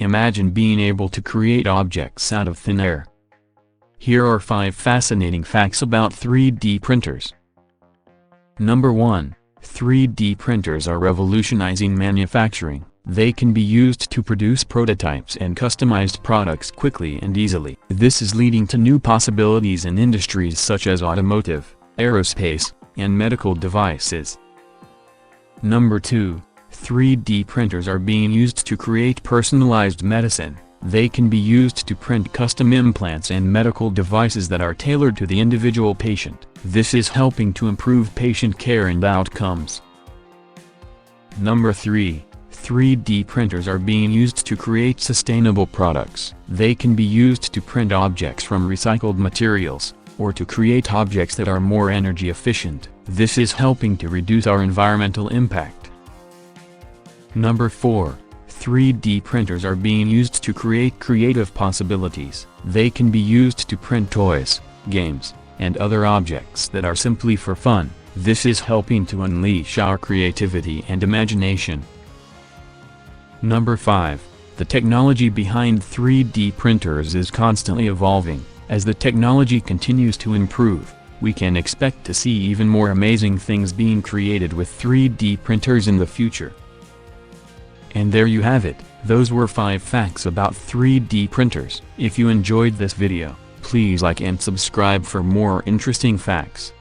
Imagine being able to create objects out of thin air. Here are 5 fascinating facts about 3D printers. Number 1. 3D printers are revolutionizing manufacturing. They can be used to produce prototypes and customized products quickly and easily. This is leading to new possibilities in industries such as automotive, aerospace, and medical devices. Number 2. 3D printers are being used to create personalized medicine. They can be used to print custom implants and medical devices that are tailored to the individual patient. This is helping to improve patient care and outcomes. Number 3. 3D printers are being used to create sustainable products. They can be used to print objects from recycled materials, or to create objects that are more energy efficient. This is helping to reduce our environmental impact. Number 4. 3D printers are being used to create creative possibilities. They can be used to print toys, games, and other objects that are simply for fun. This is helping to unleash our creativity and imagination. Number 5. The technology behind 3D printers is constantly evolving. As the technology continues to improve, we can expect to see even more amazing things being created with 3D printers in the future. And there you have it. Those were 5 facts about 3D printers. If you enjoyed this video, please like and subscribe for more interesting facts.